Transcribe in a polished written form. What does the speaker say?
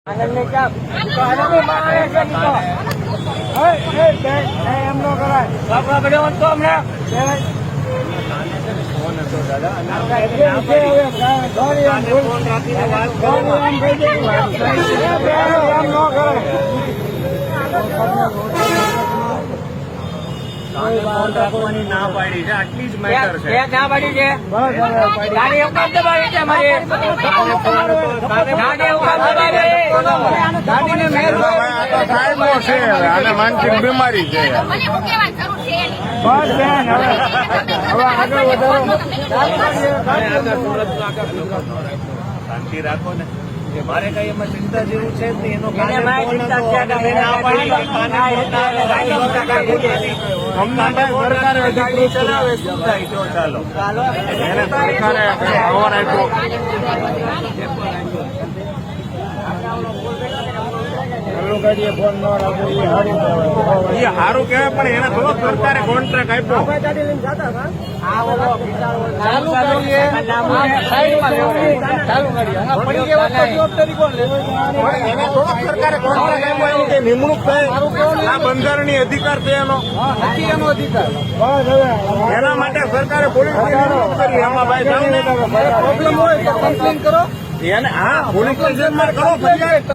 આનંદ ને કેમ આનંદ મારે છે નીકો એમ નો કરાય બાપા પડ્યો તો હમણાં ફોન હતો દાદા અને એમ નો કરાય રાખવાની ના પાડી છે, આટલી જ મેટર છે. ના પાડી છે ગાડી એવું કામ દબાવી છે અમારી ગાડી એવું કામ દબાવે ગાડીને મેર સાહેબો છે અને માનસિક બીમારી છે. મને હું કહેવાની જરૂર છે એની. બસ બેન હવે આગળ વધારો શાંતિ રાખો ને. મારે કઈ એમાં ચિંતા જેવું છે જ નહીં. એનો એને મારી ચિંતા છે કે કાને ના પાડી સરકારે ગાડી ચલાવે શું થાય જો ચાલો એને સરકારે ઓવર આપ્યો. ફોન ન રાખો એ સારું કહેવાય પણ એને થોડો સરકારે કોન્ટ્રાક્ટ આપ્યો. ચાલુ કરીએ ચાલુ કરીએ પડી ગયા જવાબદારી કોણ લે પણ એને થોડો સરકારે કોન્ટ્રાક્ટ આપ્યો એમ કે નિમણૂક થાય. આ બંધારણીય અધિકાર છે એનો. નથી એનો અધિકાર બસ હવે એના માટે સરકારે પોલીસ નિમણૂક કરી. એમાં ભાઈ જાવ ને પ્રોબ્લેમ હોય તો કમ્પ્લેન કરો એને હા પોલીસ સ્ટેશનમાં કરો ફરિયાદ.